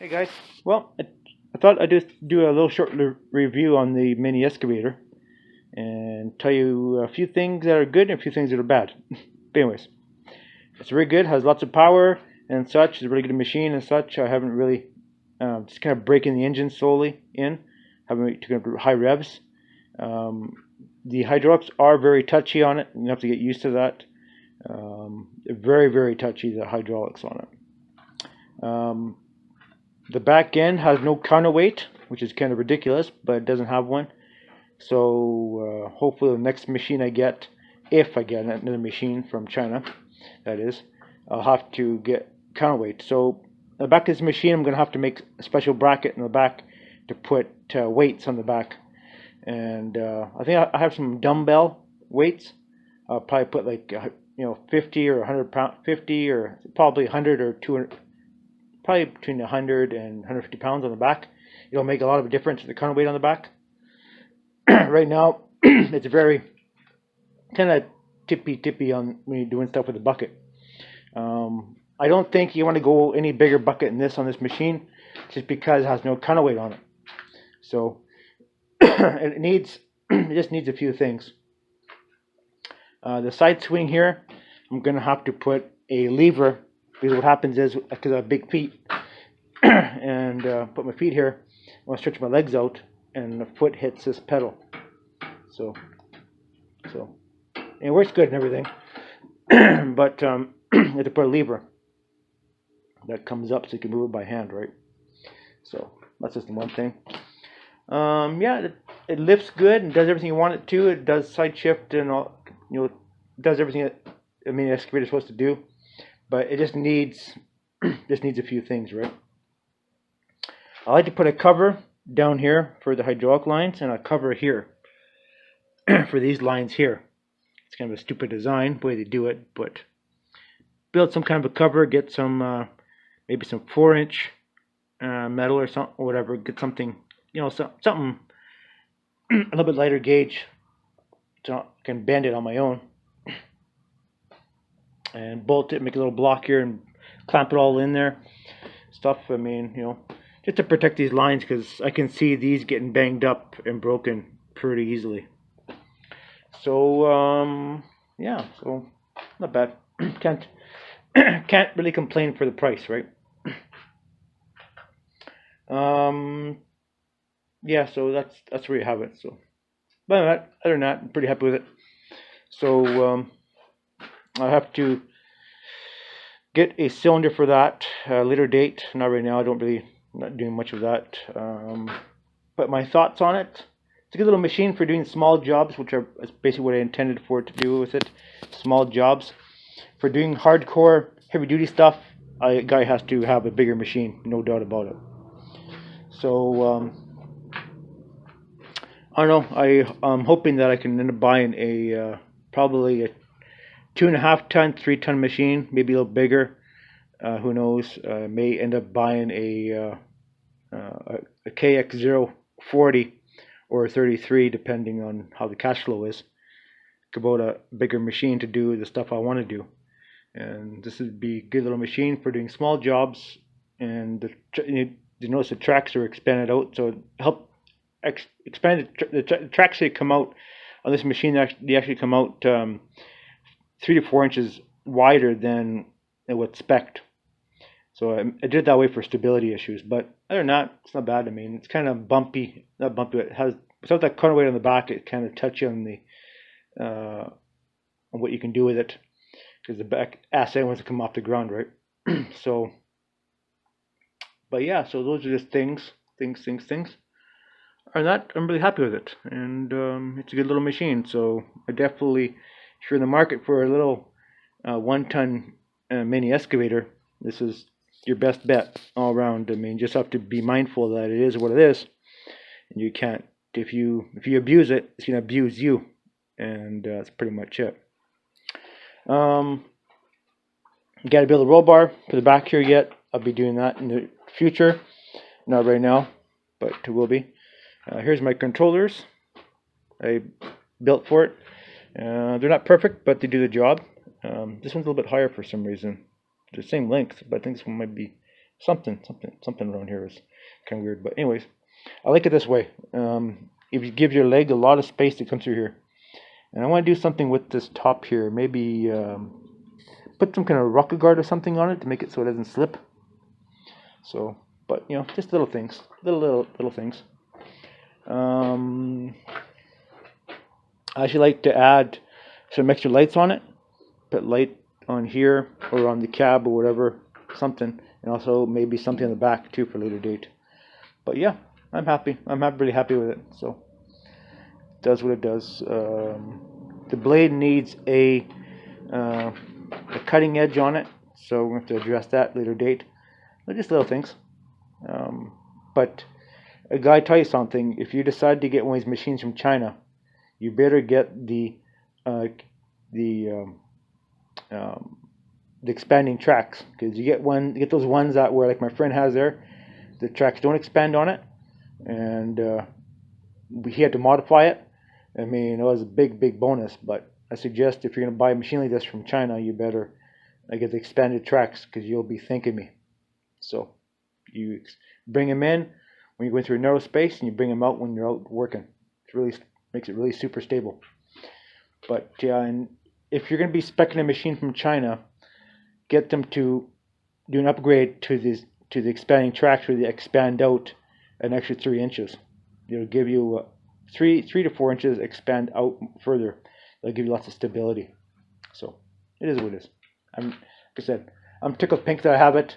Hey guys, well, I thought I'd just do a little short review on the mini excavator and tell you a few things that are good and a few things that are bad. But anyways, it's very good, has lots of power and such. It's a really good machine and such. I haven't really, just kind of breaking the engine slowly in, haven't taken high revs. Um, the hydraulics are very touchy on it. You have to get used to that. Very, very touchy, the hydraulics on it. The back end has no counterweight, which is kind of ridiculous, but it doesn't have one. So hopefully the next machine I get, if I get another machine from China, that is, I'll have to get counterweight. So the back of this machine, I'm going to have to make a special bracket in the back to put weights on the back. And I think I have some dumbbell weights. I'll probably put like 50 or 100 pound, 50 or probably 100 or 200. Probably between 100 and 150 pounds on the back. It'll make a lot of a difference in the counterweight on the back. Right now, it's very kind of tippy on when you're doing stuff with the bucket. I don't think you want to go any bigger bucket than this on this machine, just because it has no counterweight on it. So it just needs a few things. The side swing here, I'm going to have to put a lever. Because what happens is, because I have big feet, and put my feet here, I want to stretch my legs out, and the foot hits this pedal. So it works good and everything, but you have to put a lever that comes up so you can move it by hand, right? So that's just the one thing. Yeah, it lifts good and does everything you want it to. It does side shift and all, does everything that an excavator is supposed to do. But it just needs a few things, right? I like to put a cover down here for the hydraulic lines and a cover here for these lines here. It's kind of a stupid design way they do it, but build some kind of a cover, get some maybe some 4-inch metal or something, or whatever. Get something, something a little bit lighter gauge, so I can bend it on my own. And bolt it, make a little block here and clamp it all in there. Stuff, just to protect these lines, because I can see these getting banged up and broken pretty easily. So, yeah, so not bad. Can't really complain for the price, right? Yeah, so that's where you have it. So, but other than that, I'm pretty happy with it. So, I have to get a cylinder for that later date. Not right now. Not doing much of that. But my thoughts on it: it's a good little machine for doing small jobs, which are basically what I intended for it to do with it. Small jobs. For doing hardcore, heavy-duty stuff, a guy has to have a bigger machine, no doubt about it. So I don't know. I'm hoping that I can end up buying probably a 2.5 ton, 3-ton machine, maybe a little bigger. Who knows? May end up buying a KX040 or a 33, depending on how the cash flow is. About a bigger machine to do the stuff I want to do, and this would be a good little machine for doing small jobs. And you notice the tracks are expanded out, so help expand the tracks that come out on this machine. They actually come out 3 to 4 inches wider than what's spec'd. So I did it that way for stability issues. But other than that, it's not bad. It's kind of bumpy. Not bumpy. It has, without that counterweight on the back, it kind of touches on the on what you can do with it, because the back assay wants to come off the ground, right? So, but yeah, so those are just things. Other than that, I'm really happy with it, and it's a good little machine. So I definitely, if you're in the market for a little 1-ton mini excavator, this is your best bet all around. Just have to be mindful that it is what it is, and you can't. If you abuse it, it's gonna abuse you, and that's pretty much it. You got to build a roll bar for the back here yet. I'll be doing that in the future, not right now, but it will be. Here's my controllers I built for it. They're not perfect, but they do the job. This one's a little bit higher for some reason. They're the same length, but I think this one might be something around here is kind of weird. But anyways, I like it this way. If you give your leg a lot of space to come through here, and I want to do something with this top here. Maybe put some kind of rocker guard or something on it to make it so it doesn't slip. So, but you know, just little things, little things. I actually like to add some extra lights on it. Put light on here or on the cab or whatever, something, and also maybe something on the back too for a later date. But yeah, I'm happy. I'm really happy with it. So it does what it does. The blade needs a cutting edge on it, so we're going to have to address that later date. They're just little things. But a guy tell you something. If you decide to get one of these machines from China, you better get the expanding tracks, because you get those ones that where, like my friend has there, the tracks don't expand on it, and he had to modify it. I mean, it was a big bonus, but I suggest if you're going to buy a machine like this from China, you better get the expanded tracks, because you'll be thanking me. So you bring them in when you're going through a narrow space, and you bring them out when you're out working. It really makes it really super stable. But yeah, and if you're going to be speccing a machine from China, get them to do an upgrade to the expanding tracks, where they expand out an extra 3 inches. It'll give you 3 to 4 inches expand out further. They'll give you lots of stability. So it is what it is. Like I said, I'm tickled pink that I have it,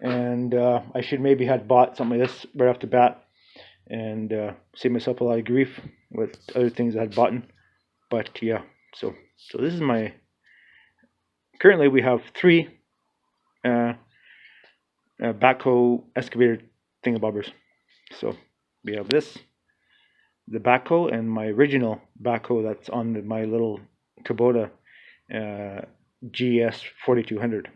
and I should maybe have bought something like this right off the bat, and save myself a lot of grief with other things I had bought. But yeah, so this is my. Currently, we have 3 backhoe excavator thingabobbers. So we have this, the backhoe, and my original backhoe that's on my little Kubota GS 4200.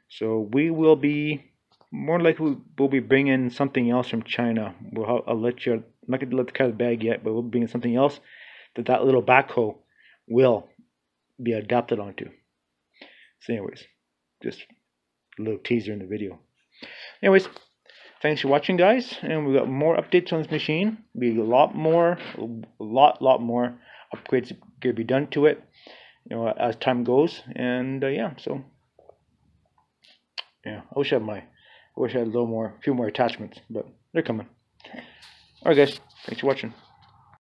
So we will be more likely we'll be bringing something else from China. I'll let you. I'm not going to let the cat out of the bag yet, but we'll be bringing something else that little backhoe will be adapted onto. So anyways, just a little teaser in the video. Anyways, thanks for watching, guys, and we got more updates on this machine. Be a lot more upgrades going to be done to it, you know, as time goes. And yeah, so yeah, I wish I had a few more attachments, but they're coming. All right, guys, thanks for watching.